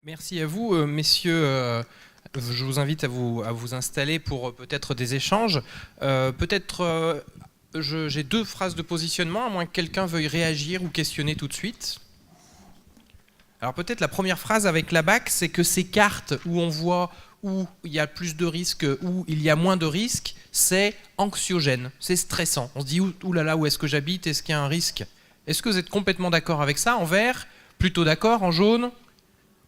Merci à vous, messieurs. Je vous invite à vous installer pour peut-être des échanges. J'ai deux phrases de positionnement, à moins que quelqu'un veuille réagir ou questionner tout de suite. Alors peut-être la première phrase avec la BAC, c'est que ces cartes où on voit où il y a plus de risques, où il y a moins de risques, c'est anxiogène, c'est stressant. On se dit, oulala, où est-ce que j'habite, est-ce qu'il y a un risque? Est-ce que vous êtes complètement d'accord avec ça? En vert, plutôt d'accord, en jaune,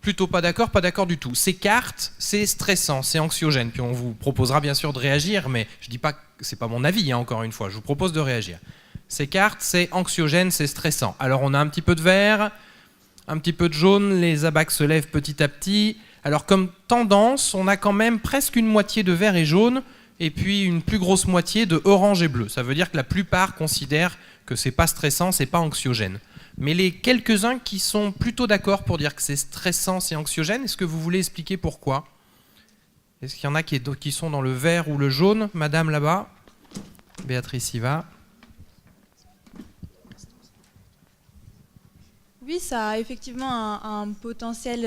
plutôt pas d'accord du tout. Ces cartes, c'est stressant, c'est anxiogène. Puis on vous proposera bien sûr de réagir, mais je dis pas que c'est pas mon avis, hein, encore une fois, je vous propose de réagir. Ces cartes, c'est anxiogène, c'est stressant. Alors on a un petit peu de vert, un petit peu de jaune, les abacs se lèvent petit à petit. Alors comme tendance, on a quand même presque une moitié de vert et jaune, et puis une plus grosse moitié de orange et bleu. Ça veut dire que la plupart considèrent que c'est pas stressant, c'est pas anxiogène. Mais les quelques-uns qui sont plutôt d'accord pour dire que c'est stressant, c'est anxiogène, est-ce que vous voulez expliquer pourquoi? Est-ce qu'il y en a qui sont dans le vert ou le jaune? Madame là-bas, Béatrice y va. Oui, ça a effectivement un potentiel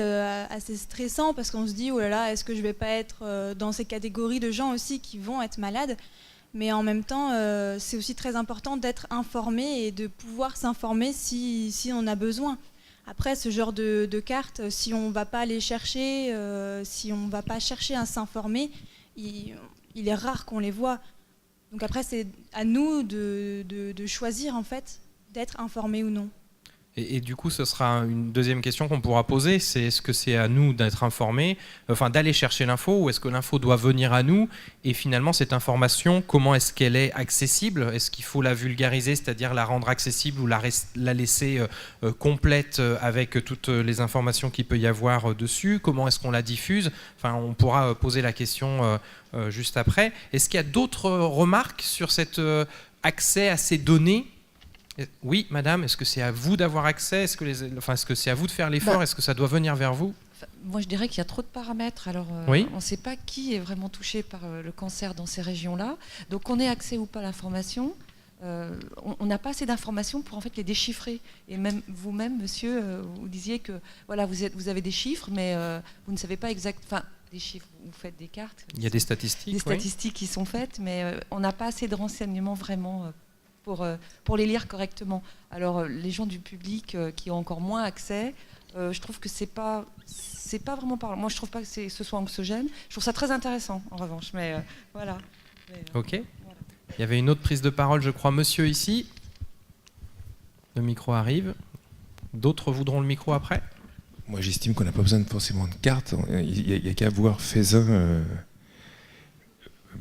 assez stressant parce qu'on se dit, oh là là, est-ce que je vais pas être dans ces catégories de gens aussi qui vont être malades? Mais en même temps, c'est aussi très important d'être informé et de pouvoir s'informer si on a besoin. Après, ce genre de cartes, si on ne va pas les chercher, si on ne va pas chercher à s'informer, il est rare qu'on les voit. Donc après, c'est à nous de choisir en fait d'être informé ou non. Et du coup, ce sera une deuxième question qu'on pourra poser, c'est est-ce que c'est à nous d'être informés, enfin d'aller chercher l'info, ou est-ce que l'info doit venir à nous? Et finalement, cette information, comment est-ce qu'elle est accessible? Est-ce qu'il faut la vulgariser, c'est-à-dire la rendre accessible, ou la laisser complète avec toutes les informations qu'il peut y avoir dessus? Comment est-ce qu'on la diffuse? Enfin, on pourra poser la question juste après. Est-ce qu'il y a d'autres remarques sur cet accès à ces données? Oui, madame, est-ce que c'est à vous d'avoir accès? Est-ce que c'est à vous de faire l'effort? Est-ce que ça doit venir vers vous? Moi, je dirais qu'il y a trop de paramètres. Alors, oui. On ne sait pas qui est vraiment touché par le cancer dans ces régions-là. Donc, qu'on ait accès ou pas à l'information, on n'a pas assez d'informations pour en fait les déchiffrer. Et même vous-même, monsieur, vous disiez que voilà, vous avez des chiffres, mais vous ne savez pas exactement. Des chiffres, vous faites des cartes. Il y a des statistiques. Des statistiques qui sont faites, mais on n'a pas assez de renseignements vraiment. Pour les lire correctement. Alors les gens du public qui ont encore moins accès, je trouve que c'est pas vraiment parlant. Moi je trouve pas que ce soit anxiogène. Je trouve ça très intéressant en revanche, mais voilà. Ok. Voilà. Il y avait une autre prise de parole, je crois, monsieur ici. Le micro arrive. D'autres voudront le micro après? Moi j'estime qu'on n'a pas besoin forcément de cartes. Il n'y a qu'à voir Faisin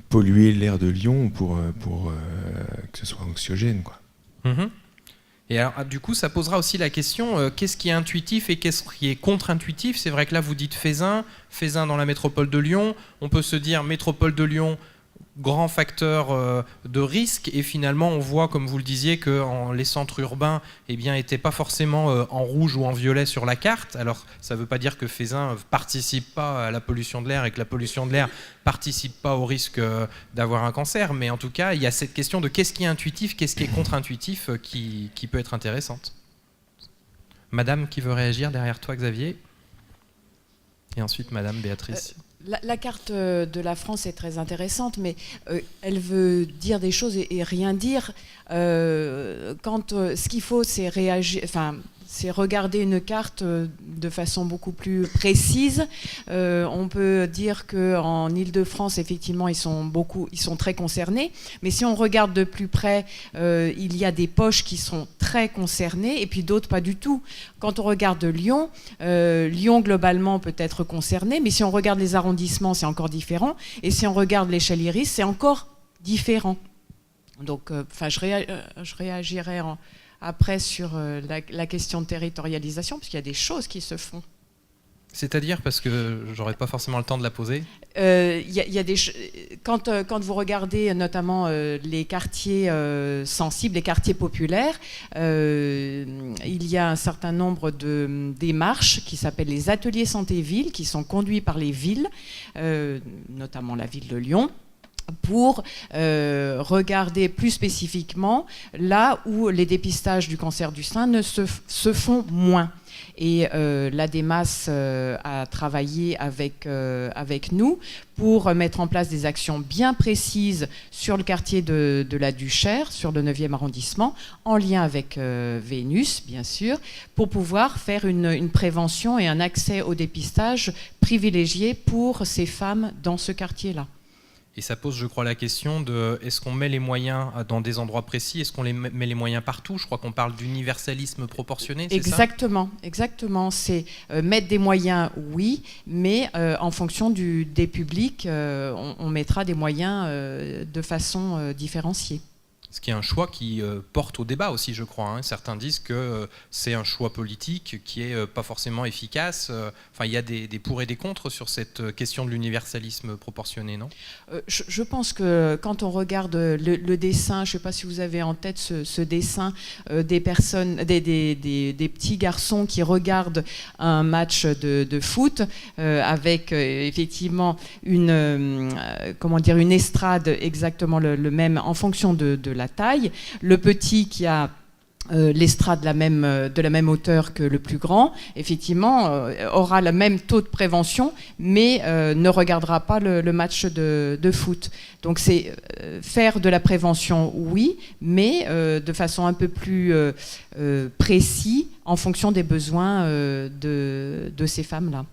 polluer l'air de Lyon pour que ce soit anxiogène, quoi. Et alors, du coup, ça posera aussi la question, qu'est-ce qui est intuitif et qu'est-ce qui est contre-intuitif? C'est vrai que là, vous dites Faisin dans la métropole de Lyon. On peut se dire métropole de Lyon, grand facteur de risque, et finalement on voit, comme vous le disiez, que les centres urbains n'étaient pas forcément en rouge ou en violet sur la carte. Alors ça ne veut pas dire que Faisin ne participe pas à la pollution de l'air et que la pollution de l'air ne participe pas au risque d'avoir un cancer, mais en tout cas il y a cette question de qu'est-ce qui est intuitif, qu'est-ce qui est contre-intuitif qui peut être intéressante. Madame qui veut réagir derrière toi, Xavier, et ensuite Madame Béatrice. La carte de la France est très intéressante, mais elle veut dire des choses et rien dire. Ce qu'il faut, c'est réagir. C'est regarder une carte de façon beaucoup plus précise. On peut dire qu'en Île-de-France, effectivement, ils sont très concernés. Mais si on regarde de plus près, il y a des poches qui sont très concernées et puis d'autres pas du tout. Quand on regarde Lyon, Lyon globalement peut être concerné, mais si on regarde les arrondissements, c'est encore différent. Et si on regarde l'échelle Iris, c'est encore différent. Donc, je réagirai après sur la question de territorialisation, parce qu'il y a des choses qui se font. C'est-à-dire, parce que j'aurais pas forcément le temps de la poser. Quand vous regardez notamment les quartiers sensibles, les quartiers populaires, il y a un certain nombre de démarches qui s'appellent les ateliers santé-ville, qui sont conduits par les villes, notamment la ville de Lyon, pour regarder plus spécifiquement là où les dépistages du cancer du sein se font moins. Et l'ADEMAS a travaillé avec nous pour mettre en place des actions bien précises sur le quartier de la Duchère, sur le 9e arrondissement, en lien avec Vénus, bien sûr, pour pouvoir faire une prévention et un accès au dépistage privilégié pour ces femmes dans ce quartier-là. Et ça pose, je crois, la question de est-ce qu'on met les moyens dans des endroits précis, est-ce qu'on met les moyens partout? Je crois qu'on parle d'universalisme proportionné, c'est exactement, ça exactement. C'est mettre des moyens, oui, mais en fonction des publics, on mettra des moyens de façon différenciée. Ce qui est un choix qui porte au débat aussi, je crois. Hein. Certains disent que c'est un choix politique qui n'est pas forcément efficace. Enfin, il y a des pour et des contre sur cette question de l'universalisme proportionné, non? Je pense que quand on regarde le dessin, je ne sais pas si vous avez en tête ce dessin des personnes, des petits garçons qui regardent un match de foot avec effectivement une estrade exactement le même en fonction de la taille, le petit qui a l'estrade de la même hauteur que le plus grand, effectivement, aura le même taux de prévention, mais ne regardera pas le match de foot. Donc c'est faire de la prévention, oui, mais de façon un peu plus précise en fonction des besoins de ces femmes-là.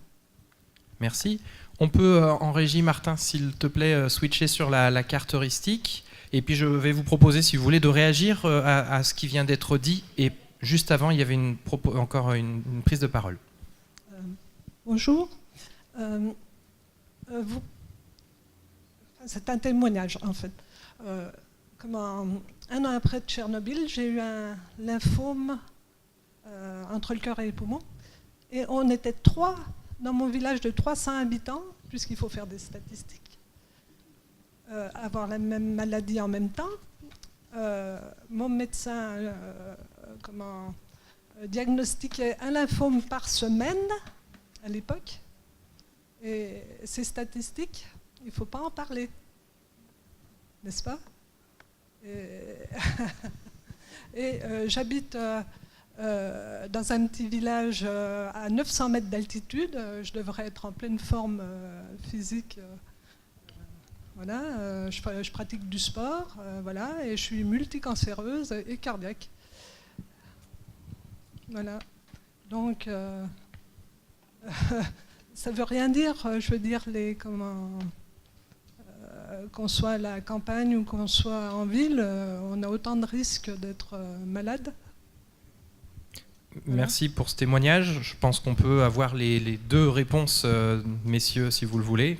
Merci. On peut, en régie, Martin, s'il te plaît, switcher sur la carte heuristique. Et puis je vais vous proposer, si vous voulez, de réagir à ce qui vient d'être dit. Et juste avant, il y avait encore une prise de parole. Bonjour. C'est un témoignage, en fait. Un an après Tchernobyl, j'ai eu un lymphome entre le cœur et les poumons. Et on était 3 dans mon village de 300 habitants, puisqu'il faut faire des statistiques. Avoir la même maladie en même temps. Mon médecin diagnostiquait un lymphome par semaine à l'époque. Et ces statistiques, il ne faut pas en parler. N'est-ce pas? Et j'habite dans un petit village à 900 mètres d'altitude. Je devrais être en pleine forme physique. Voilà, je pratique du sport, voilà, et je suis multicancéreuse et cardiaque. Voilà. Donc, ça ne veut rien dire, je veux dire, qu'on soit à la campagne ou qu'on soit en ville, on a autant de risques d'être malade. Voilà. Merci pour ce témoignage. Je pense qu'on peut avoir les 2 réponses, messieurs, si vous le voulez.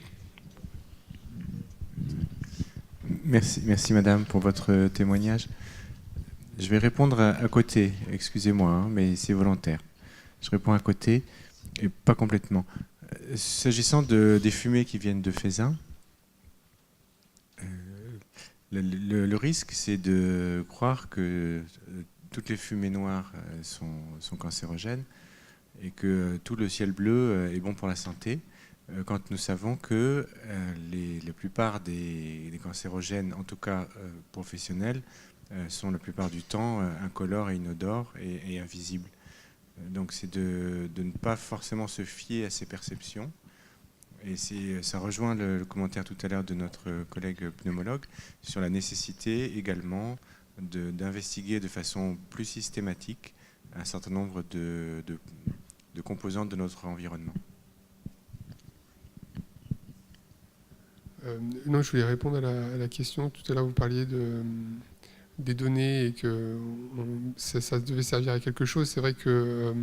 Merci madame pour votre témoignage. Je vais répondre à côté, excusez-moi, hein, mais c'est volontaire. Je réponds à côté, et pas complètement. S'agissant des fumées qui viennent de Feyzin, le risque, c'est de croire que toutes les fumées noires sont cancérogènes et que tout le ciel bleu est bon pour la santé. Quand nous savons que la plupart des cancérogènes, en tout cas professionnels, sont la plupart du temps incolores et inodores et invisibles. Donc c'est de ne pas forcément se fier à ces perceptions. Et ça rejoint le commentaire tout à l'heure de notre collègue pneumologue sur la nécessité également d'investiguer de façon plus systématique un certain nombre de composantes de notre environnement. Non, je voulais répondre à la question. Tout à l'heure, vous parliez des données et que ça devait servir à quelque chose. C'est vrai que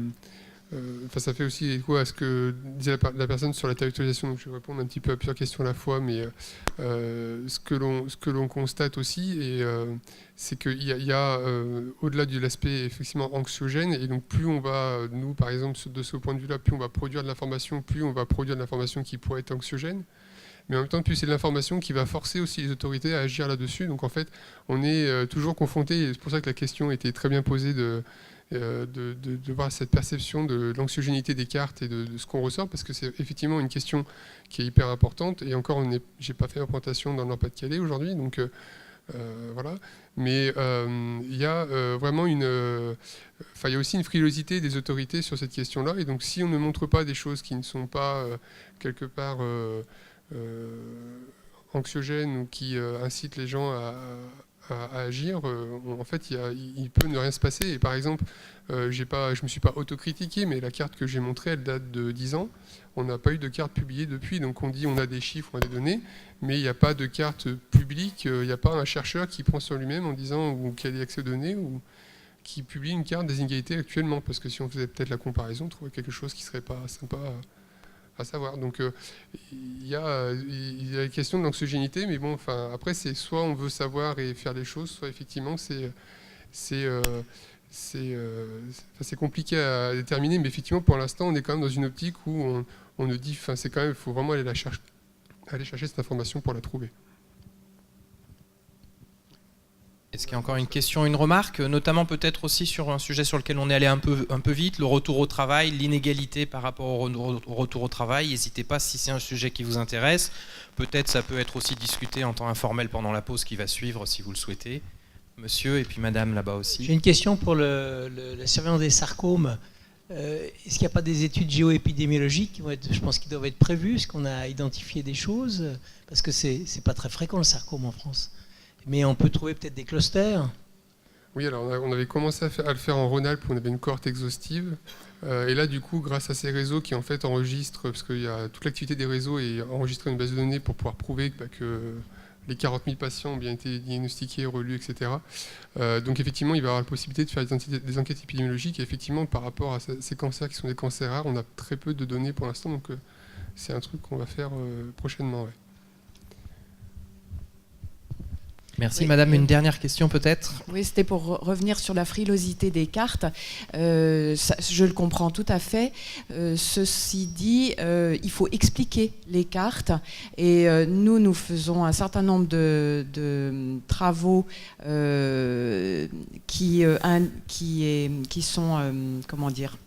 ça fait aussi écho à ce que disait la personne sur la territorialisation. Donc, je vais répondre un petit peu à plusieurs questions à la fois, mais ce que l'on constate aussi, c'est qu'il y a au-delà de l'aspect effectivement anxiogène, et donc plus on va, nous par exemple, de ce point de vue-là, plus on va produire de l'information, plus on va produire de l'information qui pourrait être anxiogène. Mais en même temps, plus c'est de l'information qui va forcer aussi les autorités à agir là-dessus. Donc en fait, on est toujours confronté, et c'est pour ça que la question était très bien posée de voir cette perception de l'anxiogénité des cartes et de ce qu'on ressort, parce que c'est effectivement une question qui est hyper importante. Et encore, j'ai pas fait ma présentation dans le Nord-Pas-de-Calais aujourd'hui, donc Voilà. Mais il y a vraiment il y a aussi une frilosité des autorités sur cette question-là. Et donc, si on ne montre pas des choses qui ne sont pas quelque part anxiogènes ou qui incitent les gens à agir, en fait, il peut ne rien se passer. Et par exemple, je ne me suis pas autocritiqué, mais la carte que j'ai montrée, elle date de 10 ans. On n'a pas eu de carte publiée depuis. Donc, on dit on a des chiffres, on a des données, mais il n'y a pas de carte publique. Il n'y a pas un chercheur qui prend sur lui-même en disant ou qui a accès aux données ou qui publie une carte des inégalités actuellement. Parce que si on faisait peut-être la comparaison, on trouverait quelque chose qui ne serait pas sympa à savoir. Donc il y a la question de l'anxiogénité, mais bon, enfin, après, c'est soit on veut savoir et faire les choses, soit effectivement c'est compliqué à déterminer, mais effectivement pour l'instant on est quand même dans une optique où on ne dit, enfin c'est quand même, il faut vraiment aller chercher cette information pour la trouver. Est-ce qu'il y a encore une question, une remarque, notamment peut-être aussi sur un sujet sur lequel on est allé un peu vite, le retour au travail, l'inégalité par rapport au retour au travail. N'hésitez pas si c'est un sujet qui vous intéresse. Peut-être ça peut être aussi discuté en temps informel pendant la pause qui va suivre si vous le souhaitez. Monsieur et puis madame là-bas aussi. J'ai une question pour la surveillance des sarcomes. Est-ce qu'il n'y a pas des études géoépidémiologiques je pense qu'ils doivent être prévues? Est-ce qu'on a identifié des choses? Parce que c'est pas très fréquent le sarcome en France. Mais on peut trouver peut-être des clusters. Oui, alors on avait commencé à le faire en Rhône-Alpes où on avait une cohorte exhaustive. Et là, du coup, grâce à ces réseaux qui en fait enregistrent, parce qu'il y a toute l'activité des réseaux est enregistrée dans une base de données pour pouvoir prouver que les 40 000 patients ont bien été diagnostiqués, relus, etc. Donc effectivement, il va y avoir la possibilité de faire des enquêtes épidémiologiques. Et effectivement, par rapport à ces cancers qui sont des cancers rares, on a très peu de données pour l'instant. Donc c'est un truc qu'on va faire prochainement. Ouais. Merci. Oui. Madame, une dernière question peut-être? Oui, c'était pour revenir sur la frilosité des cartes. Je le comprends tout à fait. Ceci dit, il faut expliquer les cartes. Et nous faisons un certain nombre de travaux qui sont, comment dire,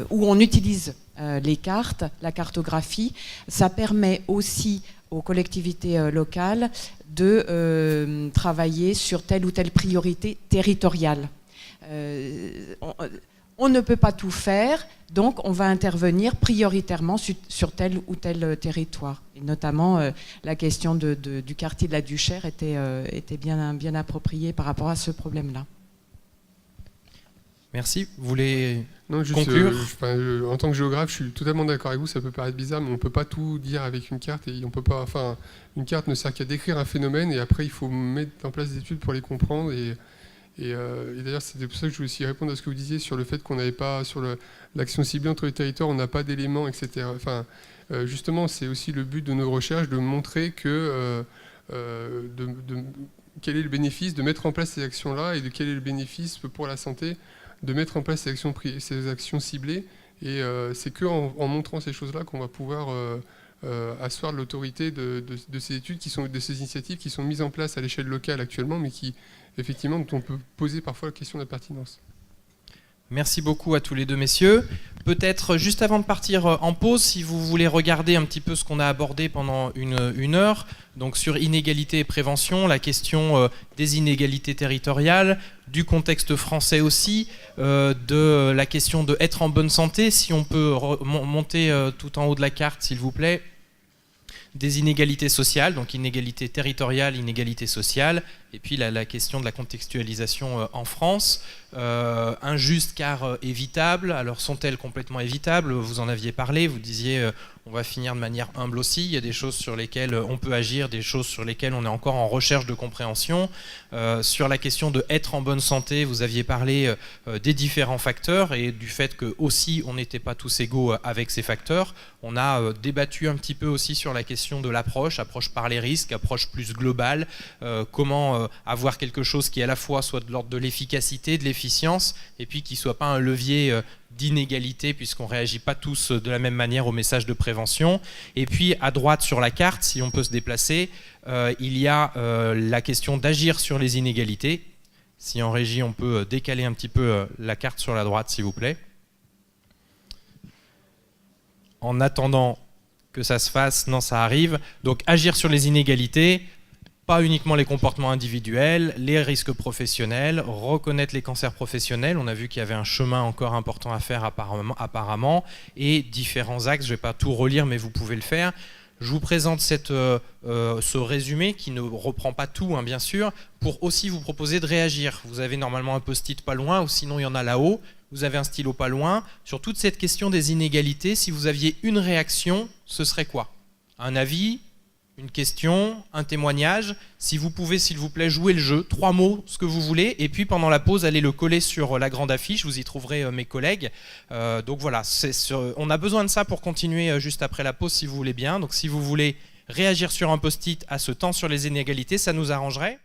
où on utilise les cartes, la cartographie. Ça permet aussi aux collectivités locales de travailler sur telle ou telle priorité territoriale. On ne peut pas tout faire, donc on va intervenir prioritairement sur tel ou tel territoire. Et notamment, la question du quartier de la Duchère était bien appropriée par rapport à ce problème-là. Merci. Vous voulez juste, conclure? En tant que géographe, je suis totalement d'accord avec vous. Ça peut paraître bizarre, mais on ne peut pas tout dire avec une carte. Et on peut pas. Enfin, une carte ne sert qu'à décrire un phénomène, et après, il faut mettre en place des études pour les comprendre. Et d'ailleurs, c'était pour ça que je voulais aussi répondre à ce que vous disiez sur le fait qu'on n'avait pas sur l'action ciblée entre les territoires, on n'a pas d'éléments, etc. Enfin, justement, c'est aussi le but de nos recherches, de montrer que quel est le bénéfice de mettre en place ces actions-là et de quel est le bénéfice pour la santé de mettre en place ces actions ciblées. Et c'est qu'en montrant ces choses-là qu'on va pouvoir asseoir l'autorité de ces études, de ces initiatives qui sont mises en place à l'échelle locale actuellement, mais qui, effectivement, dont on peut poser parfois la question de la pertinence. Merci beaucoup à tous les deux messieurs. Peut-être juste avant de partir en pause, si vous voulez regarder un petit peu ce qu'on a abordé pendant une heure, donc sur inégalité et prévention, la question des inégalités territoriales, du contexte français aussi, de la question de être en bonne santé, si on peut monter tout en haut de la carte s'il vous plaît, des inégalités sociales, donc inégalité territoriale, inégalité sociale, et puis la question de la contextualisation en France, injuste car évitable. Alors sont-elles complètement évitables? Vous en aviez parlé, vous disiez on va finir de manière humble aussi, il y a des choses sur lesquelles on peut agir, des choses sur lesquelles on est encore en recherche de compréhension. Sur la question de être en bonne santé, vous aviez parlé des différents facteurs et du fait que aussi on n'était pas tous égaux avec ces facteurs. On a débattu un petit peu aussi sur la question de l'approche par les risques, approche plus globale, comment avoir quelque chose qui à la fois soit de l'ordre de l'efficacité, de l'efficience, et puis qui ne soit pas un levier d'inégalité, puisqu'on ne réagit pas tous de la même manière au message de prévention. Et puis à droite sur la carte, si on peut se déplacer, il y a la question d'agir sur les inégalités. Si en régie on peut décaler un petit peu la carte sur la droite s'il vous plaît. En attendant que ça se fasse, non ça arrive. Donc agir sur les inégalités, pas uniquement les comportements individuels, les risques professionnels, reconnaître les cancers professionnels. On a vu qu'il y avait un chemin encore important à faire apparemment, et différents axes. Je ne vais pas tout relire, mais vous pouvez le faire. Je vous présente ce résumé qui ne reprend pas tout, hein, bien sûr, pour aussi vous proposer de réagir. Vous avez normalement un post-it pas loin, ou sinon il y en a là-haut. Vous avez un stylo pas loin. Sur toute cette question des inégalités, si vous aviez une réaction, ce serait quoi? Un avis? Une question, un témoignage. Si vous pouvez, s'il vous plaît, jouer le jeu, 3 mots, ce que vous voulez, et puis pendant la pause, allez le coller sur la grande affiche, vous y trouverez mes collègues. Donc voilà, on a besoin de ça pour continuer juste après la pause, si vous voulez bien. Donc si vous voulez réagir sur un post-it à ce temps sur les inégalités, ça nous arrangerait.